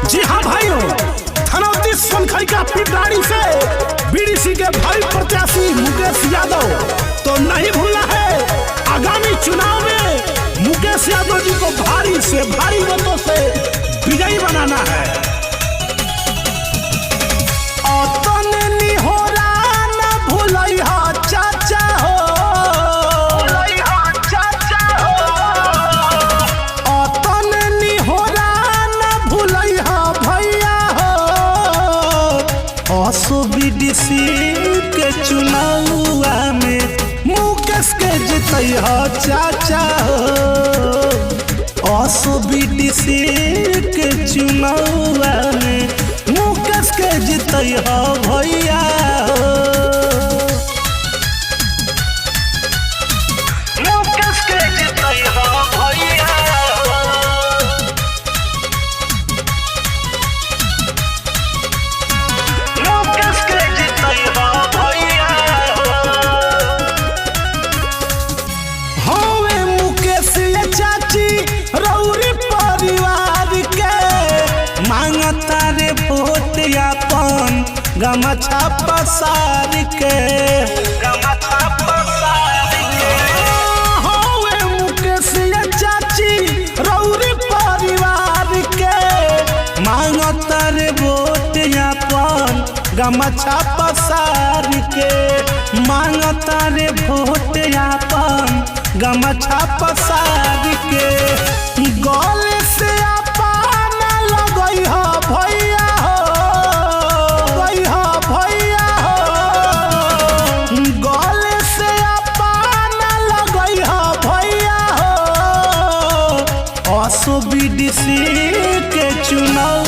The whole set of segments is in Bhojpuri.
जी हाँ भाइयों, धनौती सोनखड़ी का पिपराड़ी से बीडीसी के भाई प्रत्याशी मुकेश यादव तो नहीं भूलना है। आगामी चुनाव में मुकेश यादव जी को भारी से भारी मतों से विजयी बनाना है। बीडीसी के चुनाव में मुकेश के जीतई हो चाचा हो। असो बीडीसी के चुनाव में मुकेश के जीतई हो भैया हो। मुकेश के जीतई हो भैया हो। गमछा पसार के होवे मुकेश चाची रौरी परिवार के मांगता रे वोट अपन गमछा पसार के मांगता रे वोट अपन गमछा पसार के गल से अपन लगई हो भैया बीडीसी के चुनाव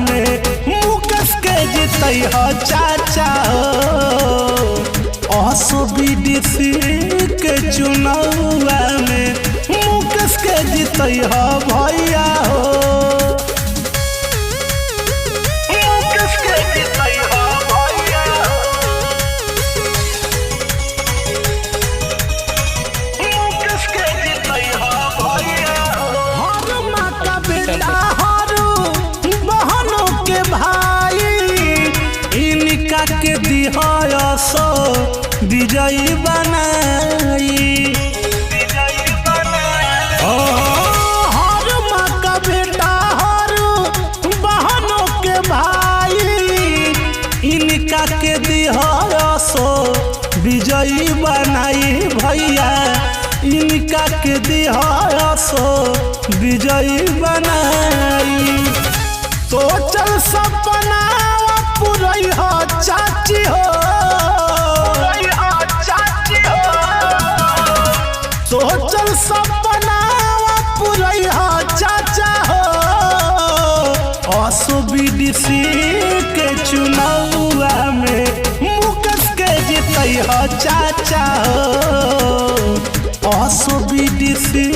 में मुकेश के जीतई हो चाचा हो। असो बीडीसी के चुनाव में मुकेश के जीतई हो भैया हो। मुकेश के जीतई हो भैया हो। मुकेश के जीतई हो भैया हो। बहनों के भाई इनका के दिहासो विजयी बनाई। हर माँ का बेटा हर बहनों के भाई इनका के दिहासो विजयी बनाई भैया। इनका के दिहासो विजयी बनाई। तो चल सपना पुरई हो चाची हो। तो चल सपना पुरई हो चाचा हो। असो बीडीसी के चुनाव में मुकेश के जीतई हो चाचा हो। असो बीडीसी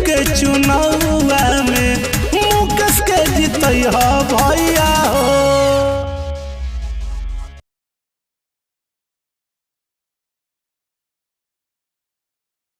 के चुनाव में मुकेश के जीतई हो।